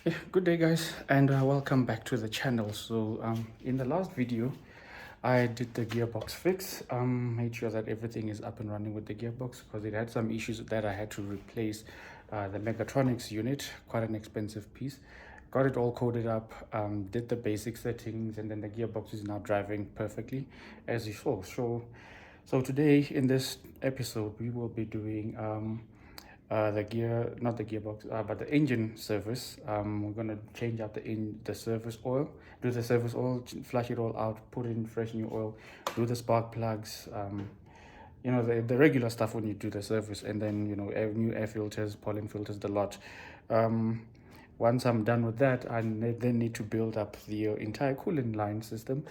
Yeah, good day guys, and welcome back to the channel. So in the last video I did the gearbox fix, made sure that everything is up and running with the gearbox because it had some issues that I had to replace the mechatronics unit, quite an expensive piece. Got it all coded up, did the basic settings, and then the gearbox is now driving perfectly as you saw. So today in this episode we will be doing the gear, not the gearbox, but the engine service. We're gonna change out the service oil, do the service oil, flush it all out, put in fresh new oil, do the spark plugs, you know, the regular stuff when you do the service, and then new air filters, pollen filters, the lot. um Once I'm done with that, then need to build up the entire cooling line system.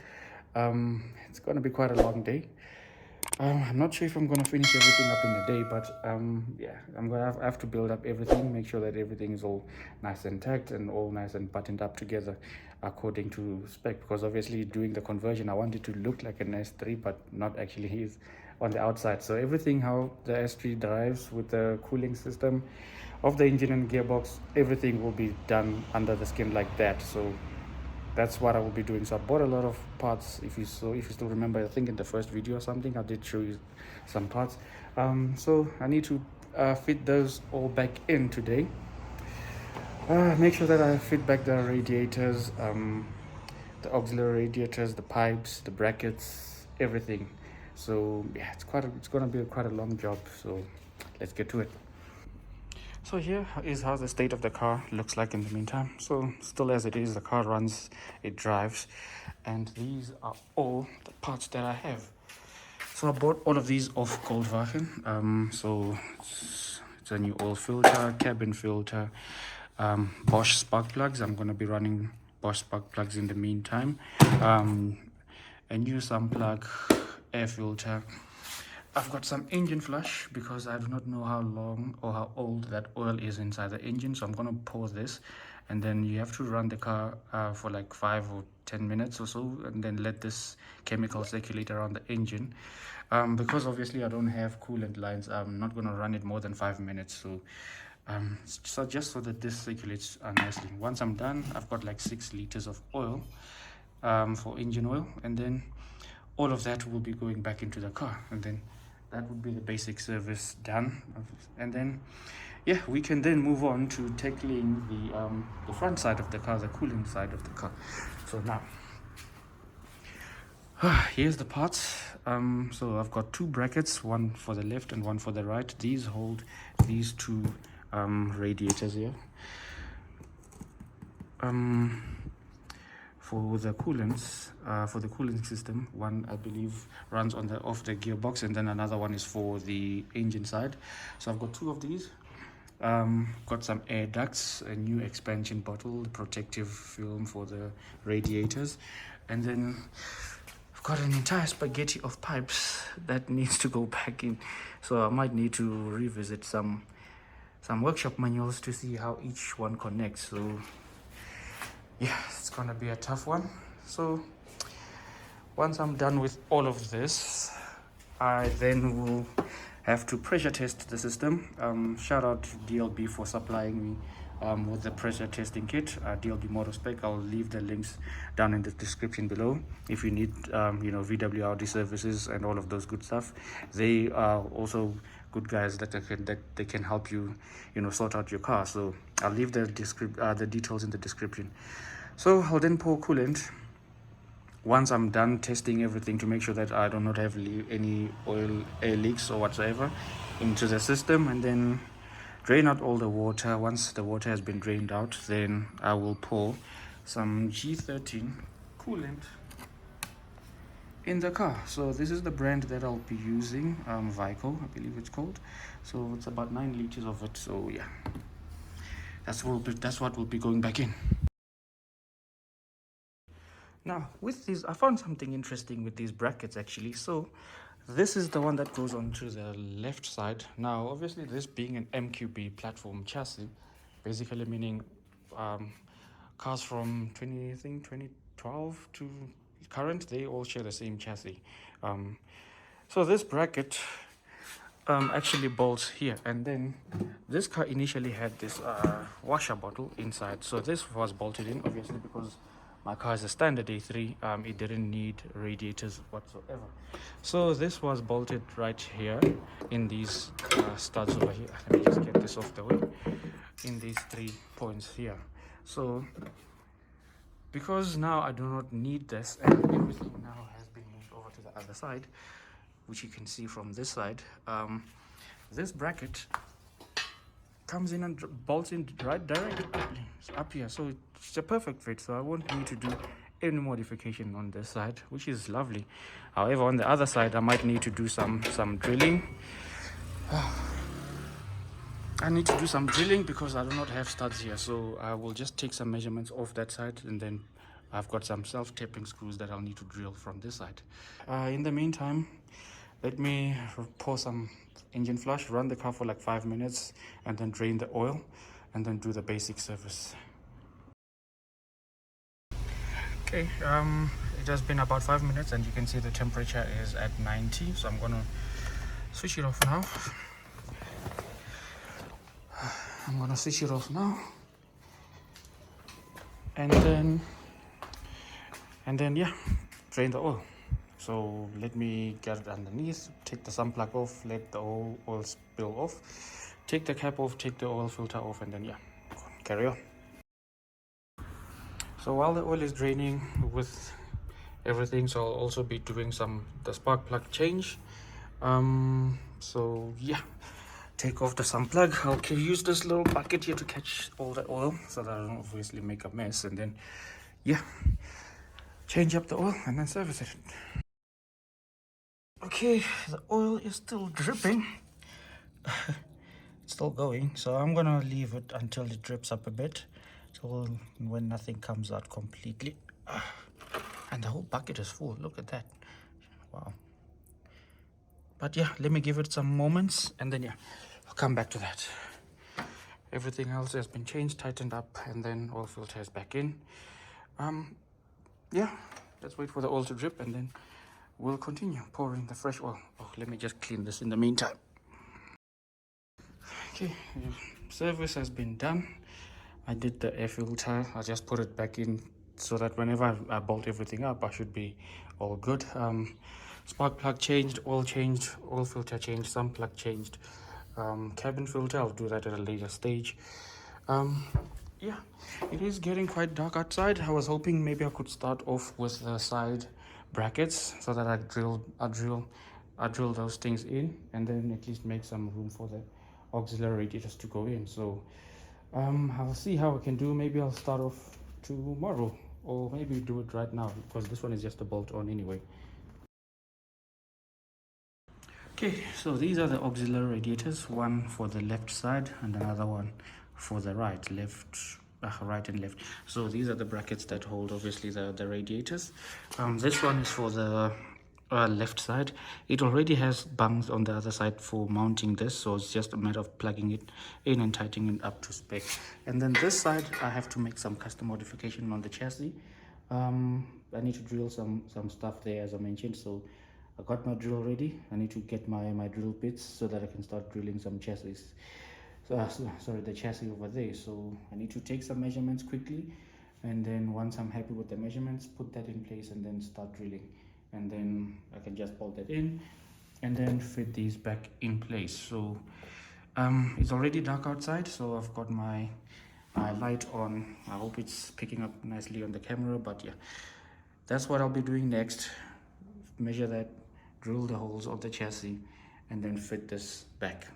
It's gonna be quite a long day. I'm not sure if I'm gonna finish everything up in a day, but yeah, I have to build up everything, make sure that everything is all nice and tacked and all nice and buttoned up together according to spec. Because obviously, doing the conversion, I want it to look like an S3, but not actually is on the outside. So everything how the S3 drives with the cooling system of the engine and gearbox, everything will be done under the skin like that. So that's what I will be doing. So I bought a lot of parts. If you still remember, I think in the first video or something I did show you some parts. So I need to fit those all back in today. Make sure that I fit back the radiators, the auxiliary radiators, the pipes, the brackets, everything. So yeah, it's gonna be quite a long job, so let's get to it. So here is how the state of the car looks like in the meantime. So still as it is, the car runs, it drives, and these are all the parts that I have. So I bought all of these off Goldwagen. So it's a new oil filter, cabin filter, Bosch spark plugs. I'm gonna be running Bosch spark plugs in the meantime. A new sun plug, air filter. I've got some engine flush because I do not know how long or how old that oil is inside the engine. So I'm going to pour this, and then you have to run the car for like 5 or 10 minutes or so, and then let this chemical circulate around the engine. Because obviously I don't have coolant lines, I'm not going to run it more than 5 minutes. So just so that this circulates nicely. Once I'm done, I've got like 6 liters of oil for engine oil, and then all of that will be going back into the car, and then that would be the basic service done. And then yeah, we can then move on to tackling the front side of the car, the cooling side of the car. So now here's the parts. So I've got two brackets, one for the left and one for the right. These hold these two radiators here. For the coolants, for the cooling system, one I believe runs on the off the gearbox, and then another one is for the engine side. So I've got two of these. Got some air ducts, a new expansion bottle, the protective film for the radiators, and then I've got an entire spaghetti of pipes that needs to go back in. So I might need to revisit some workshop manuals to see how each one connects. So yeah, it's gonna be a tough one. So once I'm done with all of this, I then will have to pressure test the system. Shout out to DLB for supplying me with the pressure testing kit, DLB Motorspec. I'll leave the links down in the description below if you need VWRD services and all of those good stuff. They are also good guys that they can help you sort out your car. So I'll leave the details in the description. So I'll then pour coolant once I'm done testing everything to make sure that I do not have any oil air leaks or whatsoever into the system, and then drain out all the water. Once the water has been drained out, then I will pour some G13 coolant in the car. So this is the brand that I'll be using, Vico I believe it's called. So it's about 9 liters of it. So yeah, that's what will be going back in. Now with these, I found something interesting with these brackets actually. So this is the one that goes onto the left side. Now obviously, this being an MQB platform chassis, basically meaning cars from 2012 to current, they all share the same chassis. So this bracket actually bolts here, and then this car initially had this washer bottle inside, so this was bolted in obviously because my car is a standard A3. It didn't need radiators whatsoever, so this was bolted right here in these studs over here. Let me just get this off the way, in these 3 points here. So because now I do not need this, and everything now has been moved over to the other side, which you can see from this side, this bracket comes in and bolts in right directly up here, so it's a perfect fit. So I won't need to do any modification on this side, which is lovely. However, on the other side I might need to do some drilling. I need to do some drilling because I do not have studs here, so I will just take some measurements off that side, and then I've got some self-tapping screws that I'll need to drill from this side. In the meantime, let me pour some engine flush, run the car for like 5 minutes, and then drain the oil, and then do the basic service. Okay, it has been about 5 minutes, and you can see the temperature is at 90, so I'm gonna switch it off now. And then yeah, drain the oil. So let me get it underneath, take the sun plug off, let the oil spill off, take the cap off, take the oil filter off, and then yeah, carry on. So while the oil is draining with everything, so I'll also be doing the spark plug change. So yeah, take off the sun plug. I'll use this little bucket here to catch all the oil so that I don't obviously make a mess, and then yeah, change up the oil and then service it. Okay, the oil is still dripping. It's still going, so I'm gonna leave it until it drips up a bit, till when nothing comes out completely. And the whole bucket is full. Look at that. Wow. But yeah, let me give it some moments, and then yeah, I'll come back to that. Everything else has been changed, tightened up, and then oil filter is back in. Yeah, let's wait for the oil to drip, and then we'll continue pouring the fresh oil. Oh, let me just clean this in the meantime. Okay, service has been done. I did the air filter. I just put it back in so that whenever I bolt everything up, I should be all good. Spark plug changed, oil filter changed, sun plug changed, cabin filter, I'll do that at a later stage. Yeah, it is getting quite dark outside. I was hoping maybe I could start off with the side brackets so that I drill those things in, and then at least make some room for the auxiliary radiators to go in. So I'll see how I can do. Maybe I'll start off tomorrow, or maybe do it right now, because this one is just a bolt on anyway. Okay, so these are the auxiliary radiators, one for the left side and another one for the right and left. So these are the brackets that hold obviously the radiators. This one is for the left side. It already has bungs on the other side for mounting this, so it's just a matter of plugging it in and tightening it up to spec. And then this side I have to make some custom modification on the chassis. I need to drill some stuff there, as I mentioned. So I got my drill ready. I need to get my drill bits so that I can start drilling some chassis. Sorry, the chassis over there. So I need to take some measurements quickly, and then once I'm happy with the measurements, put that in place and then start drilling, and then I can just bolt that in and then fit these back in place. So it's already dark outside, so I've got my light on. I hope it's picking up nicely on the camera, but yeah, that's what I'll be doing next. Measure that, drill the holes of the chassis, and then fit this back.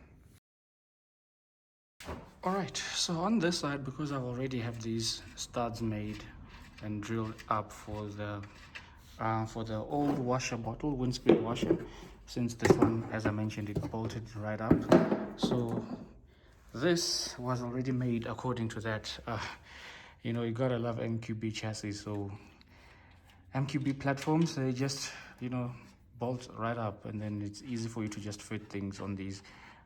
Alright, so on this side, because I already have these studs made and drilled up for the old washer bottle, windscreen washer, since this one, as I mentioned, it bolted right up. So this was already made according to that. You know, you gotta love MQB chassis. So MQB platforms, they just, you know, bolt right up, and then it's easy for you to just fit things on these,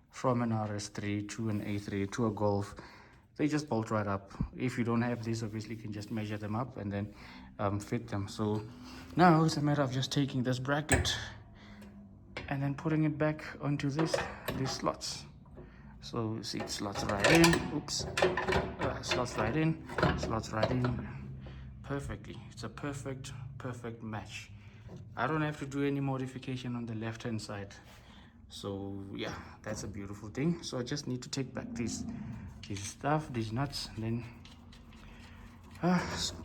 from an RS3 to an A3 to a Golf. They just bolt right up. If you don't have this, obviously you can just measure them up and then fit them. So now it's a matter of just taking this bracket and then putting it back onto these slots. So see, it slots right in. Oops. Slots right in, slots right in perfectly. It's a perfect match. I don't have to do any modification on the left hand side. So yeah, that's a beautiful thing. So I just need to take back these nuts, and then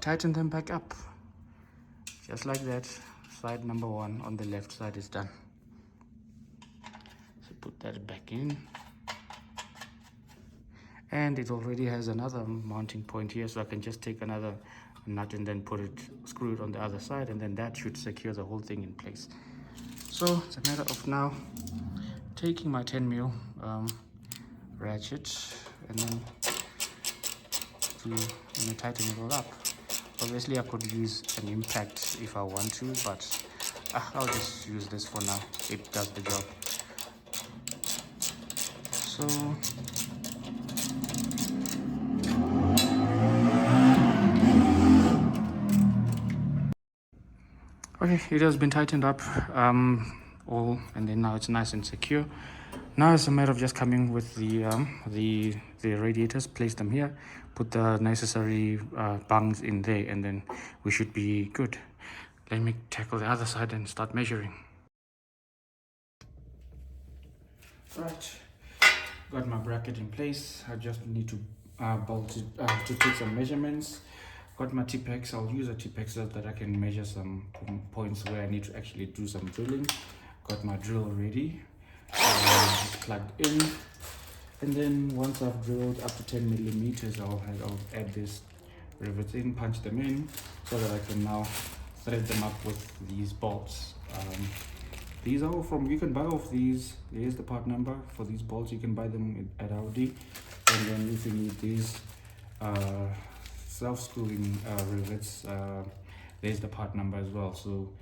tighten them back up, just like that. Side number 1 on the left side is done. So put that back in, and it already has another mounting point here, so I can just take another nut and then screw it on the other side, and then that should secure the whole thing in place. So it's a matter of now taking my 10mm ratchet and then tighten it all up. Obviously I could use an impact if I want to, but I'll just use this for now. It does the job. So okay, it has been tightened up all, and then now it's nice and secure. Now it's a matter of just coming with the radiators, place them here, put the necessary bungs in there, and then we should be good. Let me tackle the other side and start measuring. Right, got my bracket in place. I just need to bolt it to take some measurements. Got my T-pex. I'll use a T-pex so that I can measure some points where I need to actually do some drilling. Got my drill ready, just plugged in, and then once I've drilled up to 10mm, I'll add these rivets in, punch them in, so that I can now thread them up with these bolts. These are from, you can buy off these. Here's the part number for these bolts. You can buy them at Audi. And then if you need these self-screwing rivets, there's the part number as well. So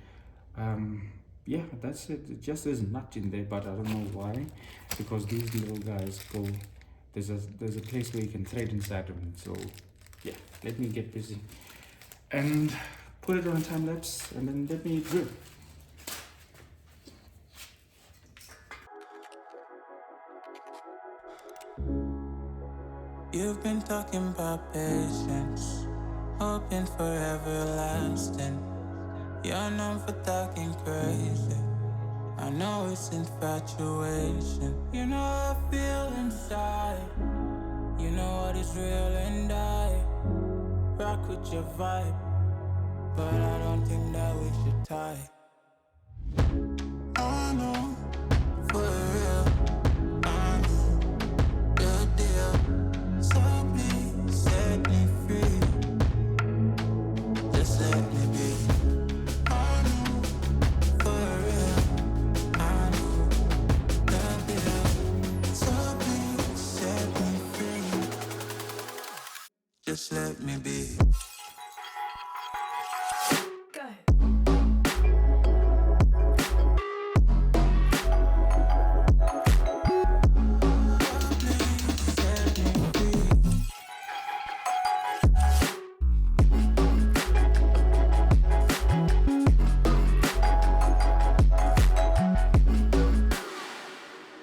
yeah, that's it. It just says nut in there, but I don't know why, because these little guys go, there's a place where you can thread inside of them. So yeah, let me get busy and put it on a time lapse, and then let me drill. You've been talking about patience, hoping for everlasting. You're known for talking crazy. I know it's infatuation. You know how I feel inside. You know what is real, and I rock with your vibe, but I don't think that we should tie. I know, for real, I know, real deal. So please set me free. Just let me be. I know, for real, I know, real deal. So please set me free. Just let me be.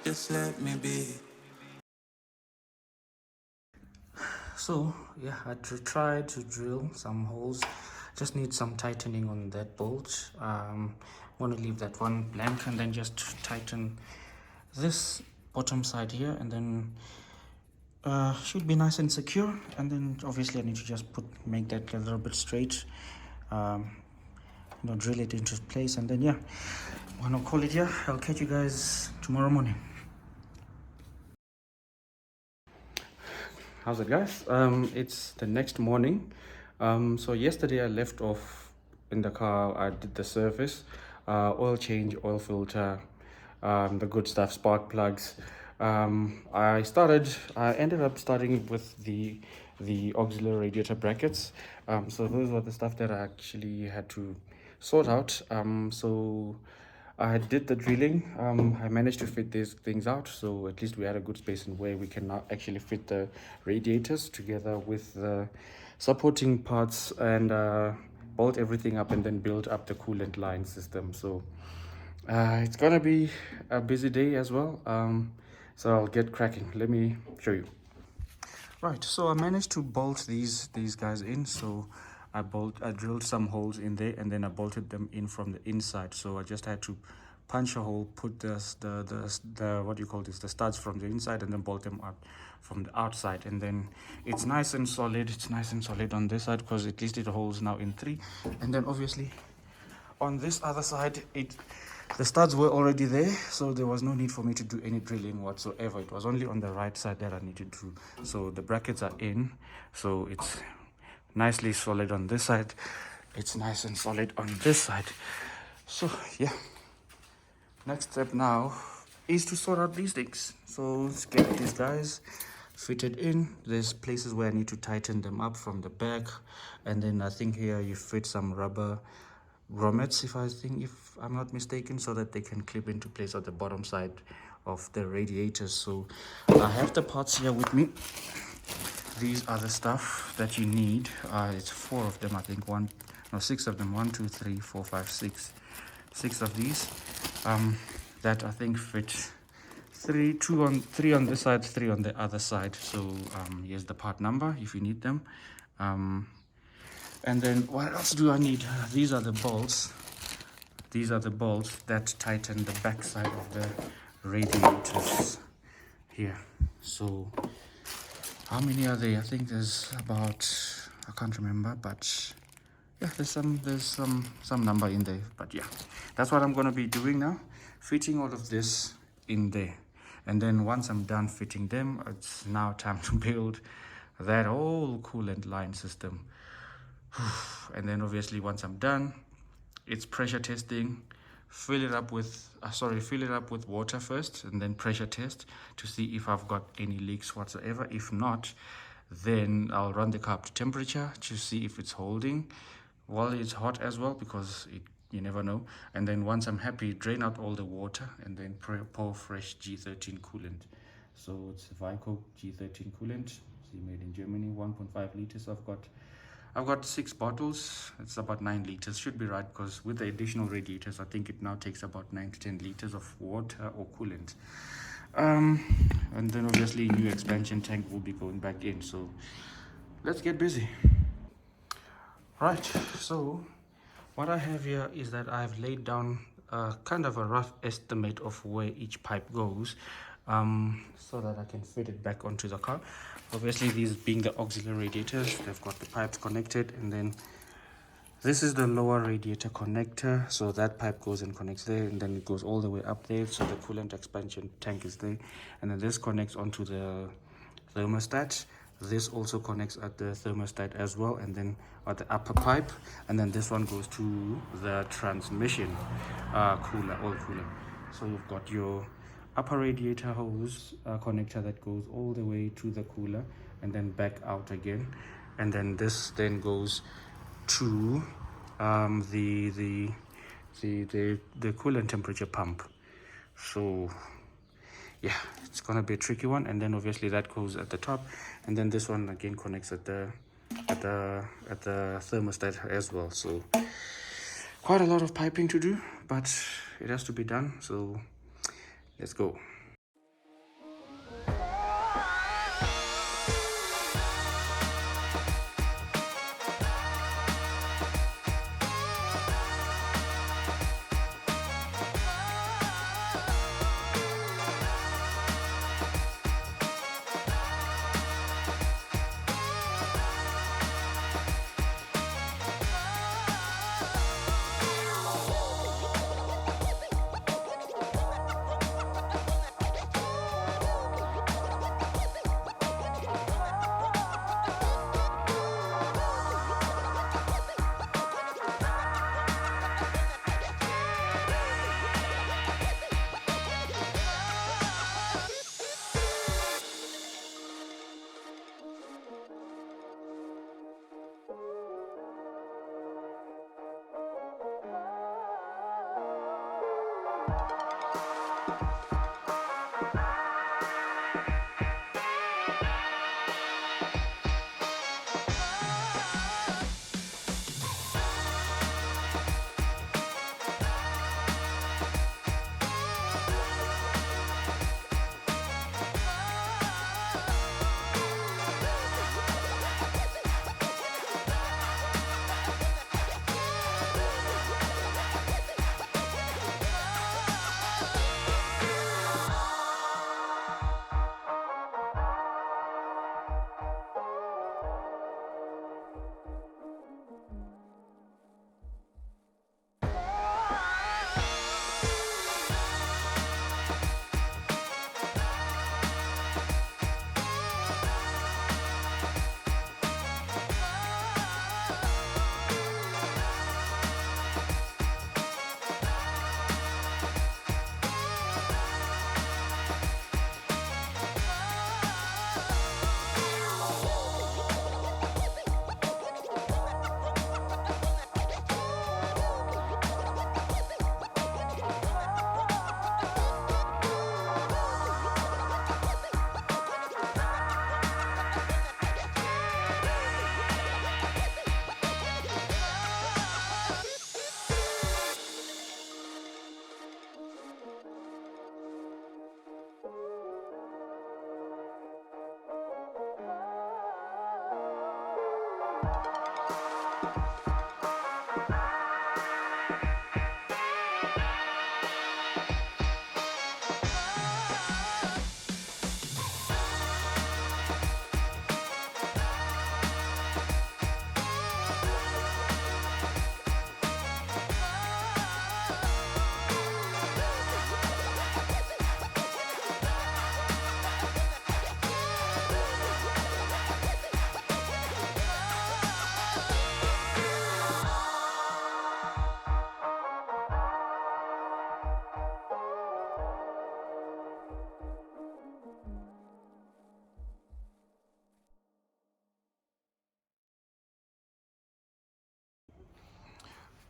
Just let me be. So yeah, I tried to drill some holes. Just need some tightening on that bolt. I'm going to leave that one blank and then just tighten this bottom side here, and then should be nice and secure. And then obviously I need to just make that a little bit straight, drill it into place, and then yeah, I'm gonna call it here. I'll catch you guys tomorrow morning. How's it, guys? It's the next morning. So yesterday I left off in the car. I did the service, oil change, oil filter, the good stuff, spark plugs. I ended up starting with the auxiliary radiator brackets. So those were the stuff that I actually had to sort out. So I did the drilling. I managed to fit these things out, so at least we had a good space in where we can now actually fit the radiators together with the supporting parts, and bolt everything up and then build up the coolant line system. So It's gonna be a busy day as well, so I'll get cracking. Let me show you. Right, so I managed to bolt these guys in. So I drilled some holes in there, and then I bolted them in from the inside. So I just had to punch a hole, put the what do you call this, the studs from the inside, and then bolt them up from the outside. And then it's nice and solid. It's nice and solid on this side because at least it holds now in 3. And then obviously on this other side, the studs were already there, so there was no need for me to do any drilling whatsoever. It was only on the right side that I needed to. So the brackets are in, so it's nicely solid on this side. It's nice and solid on this side. So yeah, next step now is to sort out these things. So let's get these guys fitted in. There's places where I need to tighten them up from the back, and then I think here you fit some rubber grommets, if I'm not mistaken, so that they can clip into place at the bottom side of the radiators. So I have the parts here with me. These are the stuff that you need. It's 4 of them, I think. 6 of them. 1, 2, 3, 4, 5, 6. 6 of these that I think fit 3 on this side, 3 on the other side. So here's the part number if you need them. And then what else do I need? These are the bolts. These are the bolts that tighten the back side of the radiators here. So how many are there? I think there's about, I can't remember, but yeah, there's some number in there. But yeah, that's what I'm going to be doing now, fitting all of this in there. And then once I'm done fitting them, it's now time to build that whole coolant line system. And then obviously once I'm done, it's pressure testing. Fill it up with water first, and then pressure test to see if I've got any leaks whatsoever. If not, then I'll run the car up to temperature to see if it's holding while it's hot as well, because you never know. And then once I'm happy, drain out all the water and then pour fresh G13 coolant. So it's Vico G13 coolant, made in Germany, 1.5 liters. I've got 6 bottles. It's about 9 liters. Should be right, because with the additional radiators, I think it now takes about 9 to 10 liters of water or coolant. And then obviously new expansion tank will be going back in. So let's get busy. Right, so what I have here is that I've laid down kind of a rough estimate of where each pipe goes, so that I can fit it back onto the car. Obviously, these being the auxiliary radiators, they've got the pipes connected, and then this is the lower radiator connector, so that pipe goes and connects there, and then it goes all the way up there, so the coolant expansion tank is there. And then this connects onto the thermostat. This also connects at the thermostat as well, and then at the upper pipe, and then this one goes to the transmission oil cooler. So you've got your upper radiator hose connector that goes all the way to the cooler and then back out again, and then this then goes to the coolant temperature pump. So yeah, it's gonna be a tricky one. And then obviously that goes at the top, and then this one again connects at the thermostat as well. So quite a lot of piping to do, but it has to be done. So let's go.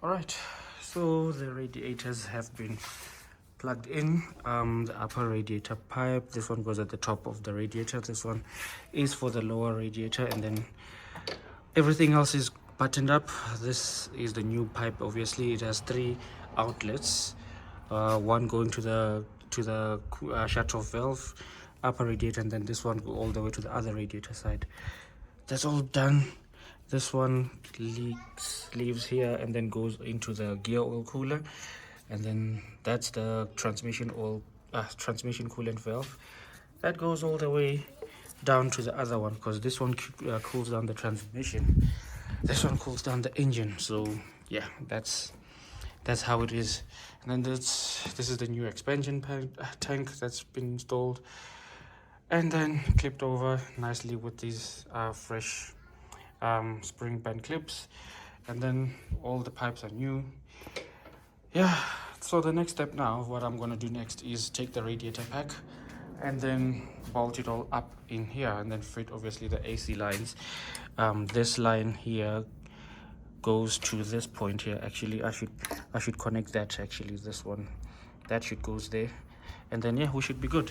All right, so the radiators have been plugged in. The upper radiator pipe, this one goes at the top of the radiator, this one is for the lower radiator, and then everything else is buttoned up. This is the new pipe. Obviously it has 3 outlets, one going to the shut-off valve, upper radiator, and then this one go all the way to the other radiator side. That's all done. This one leaves here and then goes into the gear oil cooler, and then that's the transmission coolant valve that goes all the way down to the other one, because this one cools down the transmission, this one cools down the engine. So yeah, that's how it is. And then this is the new expansion tank that's been installed and then clipped over nicely with these fresh spring band clips, and then all the pipes are new. Yeah, so the next step now, what I'm going to do next is take the radiator pack and then bolt it all up in here, and then fit obviously the AC lines. This line here goes to this point here. Actually, I should connect that. Actually, this one, that should goes there, and then yeah, we should be good.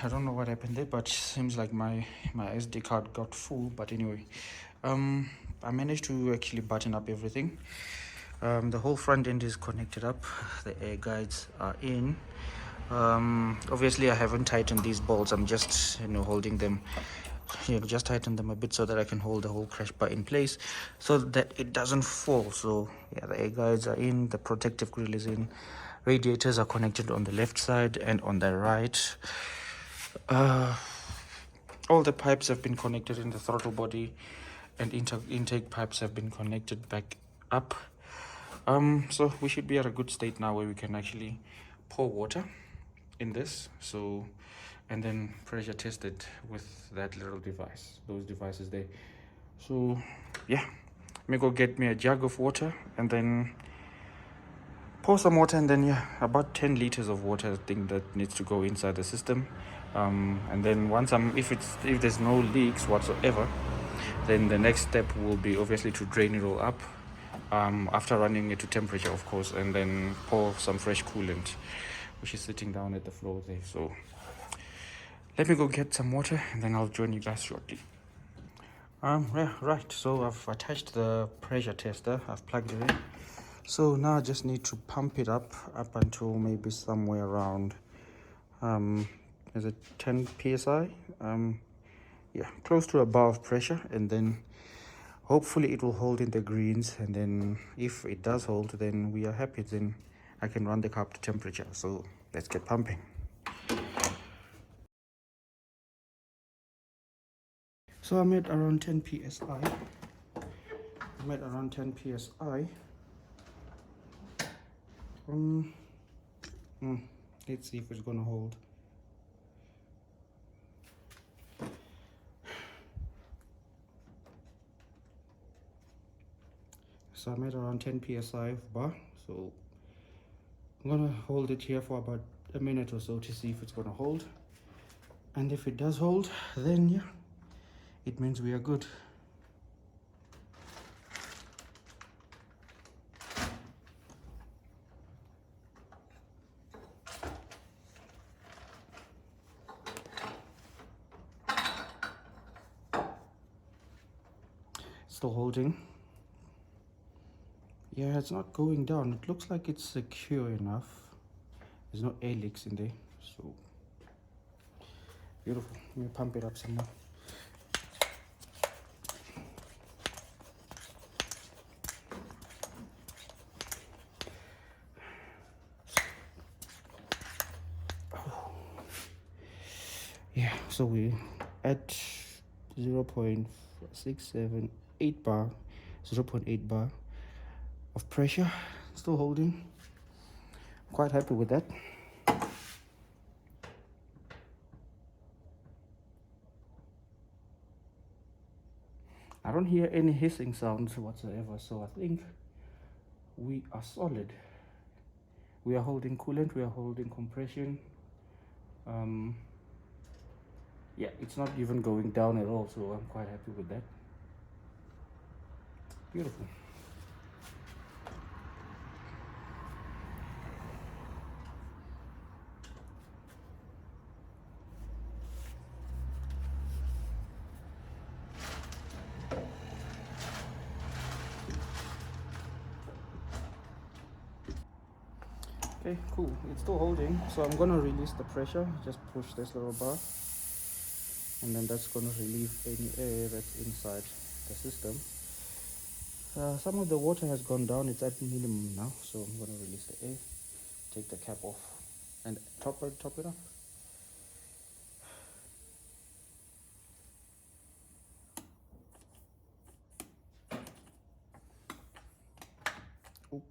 I don't know what happened there, but seems like my SD card got full. But anyway, I managed to actually button up everything. The whole front end is connected up, the air guides are in. Obviously I haven't tightened these bolts, I'm just holding them, just tighten them a bit so that I can hold the whole crash bar in place so that it doesn't fall. So yeah, the air guides are in, the protective grille is in, radiators are connected on the left side and on the right. All the pipes have been connected in the throttle body, and intake pipes have been connected back up. So we should be at a good state now where we can actually pour water in this, so, and then pressure test it with that little device, those devices there. So yeah, let me go get me a jug of water and then pour some water, and then yeah, about 10 liters of water I think that needs to go inside the system. And then once if there's no leaks whatsoever, then the next step will be obviously to drain it all up, after running it to temperature, of course, and then pour some fresh coolant, which is sitting down at the floor there. So let me go get some water and then I'll join you guys shortly. Yeah, right, so I've attached the pressure tester, I've plugged it in. So now I just need to pump it up until maybe somewhere around is it 10 psi, yeah, close to above pressure, and then hopefully it will hold in the greens, and then if it does hold, then we are happy, then I can run the car up to temperature. So let's get pumping. So I'm at around 10 psi. I'm at around 10 psi. Let's see if it's gonna hold. So I'm at around 10 psi of bar, so I'm gonna hold it here for about a minute or so to see if it's gonna hold, and if it does hold, then yeah, it means we are good. Still holding. Yeah, it's not going down. It looks like it's secure enough. There's no air leaks in there, so beautiful. Let me pump it up some more. Yeah, so we at 0.678 bar, 0.8 bar of pressure, still holding. Quite happy with that. I don't hear any hissing sounds whatsoever, so I think we are solid. We are holding coolant, we are holding compression. Yeah, it's not even going down at all, so I'm quite happy with that. Beautiful. Okay, cool, it's still holding, so I'm gonna release the pressure. Just push this little bar, and then that's gonna relieve any air that's inside the system. Some of the water has gone down, it's at minimum now, so I'm gonna release the air, take the cap off, and top it up. Oop.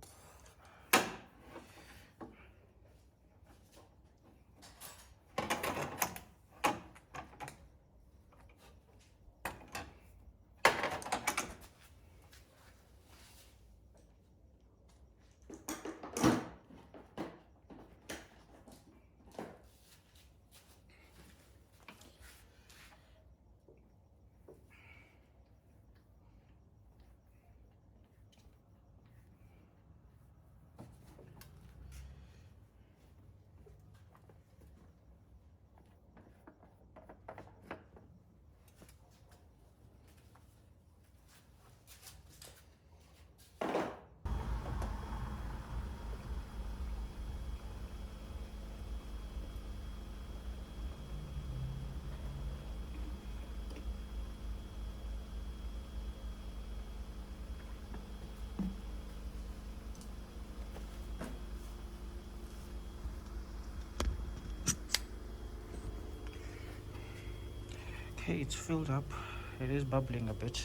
Okay, it's filled up. It is bubbling a bit.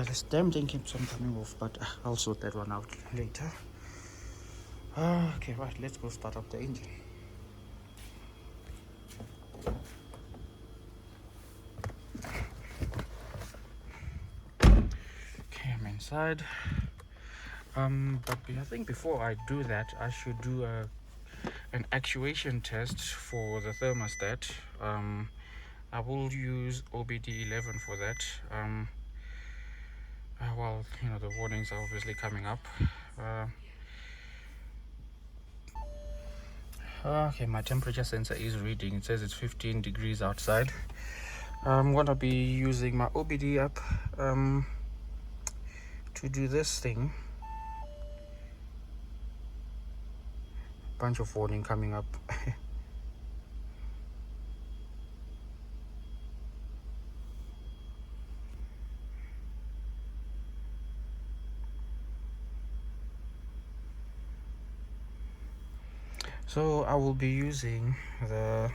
This damn thing keeps on coming off, but I'll sort that one out later. Okay, right, let's go start up the engine. Okay, I'm inside. But I think before I do that, I should do an actuation test for the thermostat. I will use OBD11 for that. Well, you know, the warnings are obviously coming up. Okay, my temperature sensor is reading. It says it's 15 degrees outside. I'm gonna be using my OBD app to do this thing. Bunch of warning coming up. So I'll be using this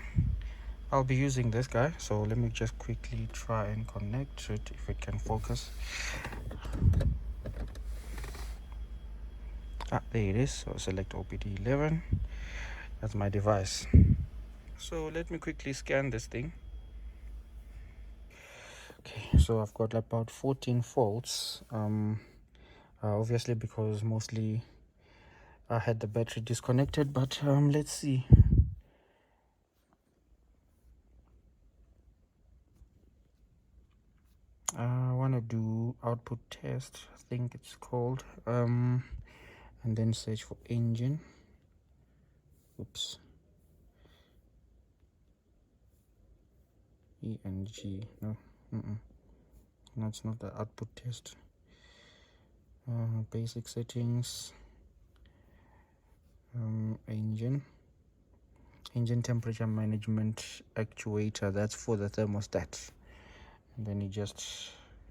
guy. So let me just quickly try and connect it if it can focus. There it is. So select OBD11. That's my device. So let me quickly scan this thing. Okay, so I've got about 14 faults. Obviously because mostly I had the battery disconnected, but let's see. I want to do output test, I think it's called, and then search for engine. Oops. E and G. No, no, it's not the output test. Basic settings. Engine temperature management actuator. That's for the thermostat. And then you just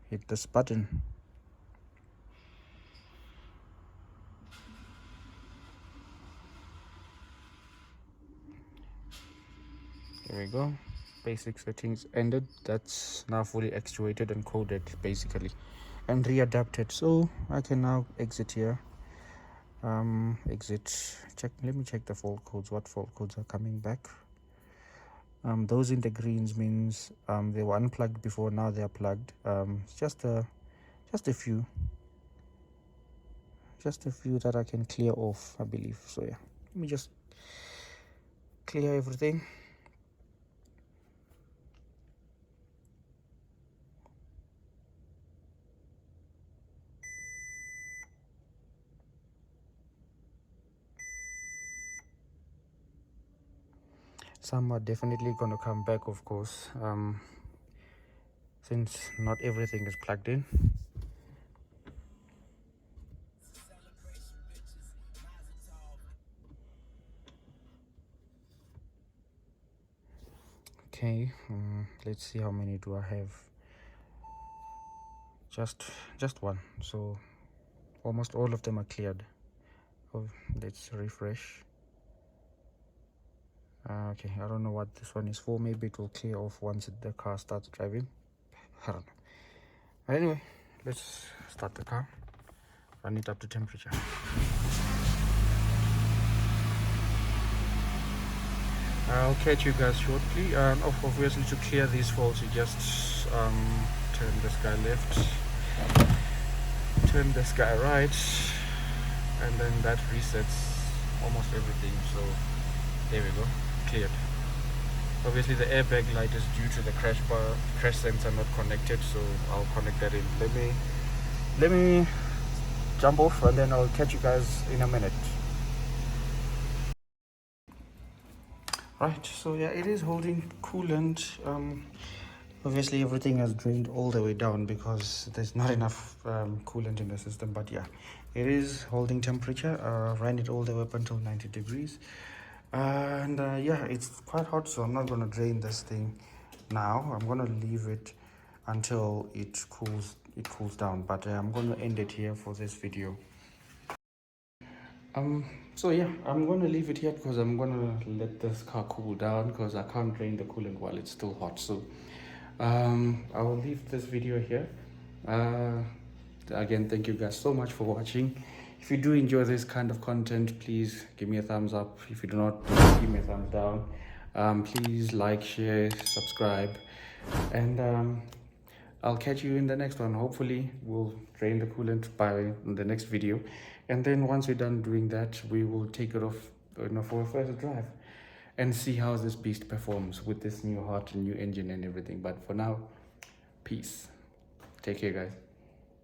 hit this button. There we go. Basic settings ended. That's now fully actuated and coded basically, and readapted. So I can now exit here. Exit. Check. Let me check the fault codes. What fault codes are coming back? Those in the greens means they were unplugged before. Now they are plugged. Just a few. Just a few that I can clear off, I believe. So yeah, let me just clear everything. Some are definitely going to come back, of course, since not everything is plugged in. Okay, let's see how many do I have. Just one, so almost all of them are cleared. Oh, let's refresh. Okay, I don't know what this one is for. Maybe it will clear off once the car starts driving. I don't know. But anyway, let's start the car, run it up to temperature. I'll catch you guys shortly. Obviously, to clear these faults, you just turn this guy left, turn this guy right, and then that resets almost everything. So there we go, cleared. Obviously the airbag light is due to the crash sensor not connected, so I'll connect that in. Let me jump off and then I'll catch you guys in a minute. Right, so yeah, it is holding coolant. Obviously everything has drained all the way down because there's not enough coolant in the system, but yeah, it is holding temperature. Ran it all the way up until 90 degrees, and yeah, it's quite hot, so I'm not going to drain this thing now. I'm going to leave it until it cools down, but I'm going to end it here for this video. So yeah, I'm going to leave it here because I'm going to let this car cool down because I can't drain the coolant while it's still hot. So I will leave this video here. Again, thank you guys so much for watching. If you do enjoy this kind of content, please give me a thumbs up. If you do not, please give me a thumbs down. Please like, share, subscribe, and I'll catch you in the next one. Hopefully we'll drain the coolant by the next video, and then once we're done doing that, we will take it off, for a further drive and see how this beast performs with this new heart and new engine and everything. But for now, peace. Take care, guys.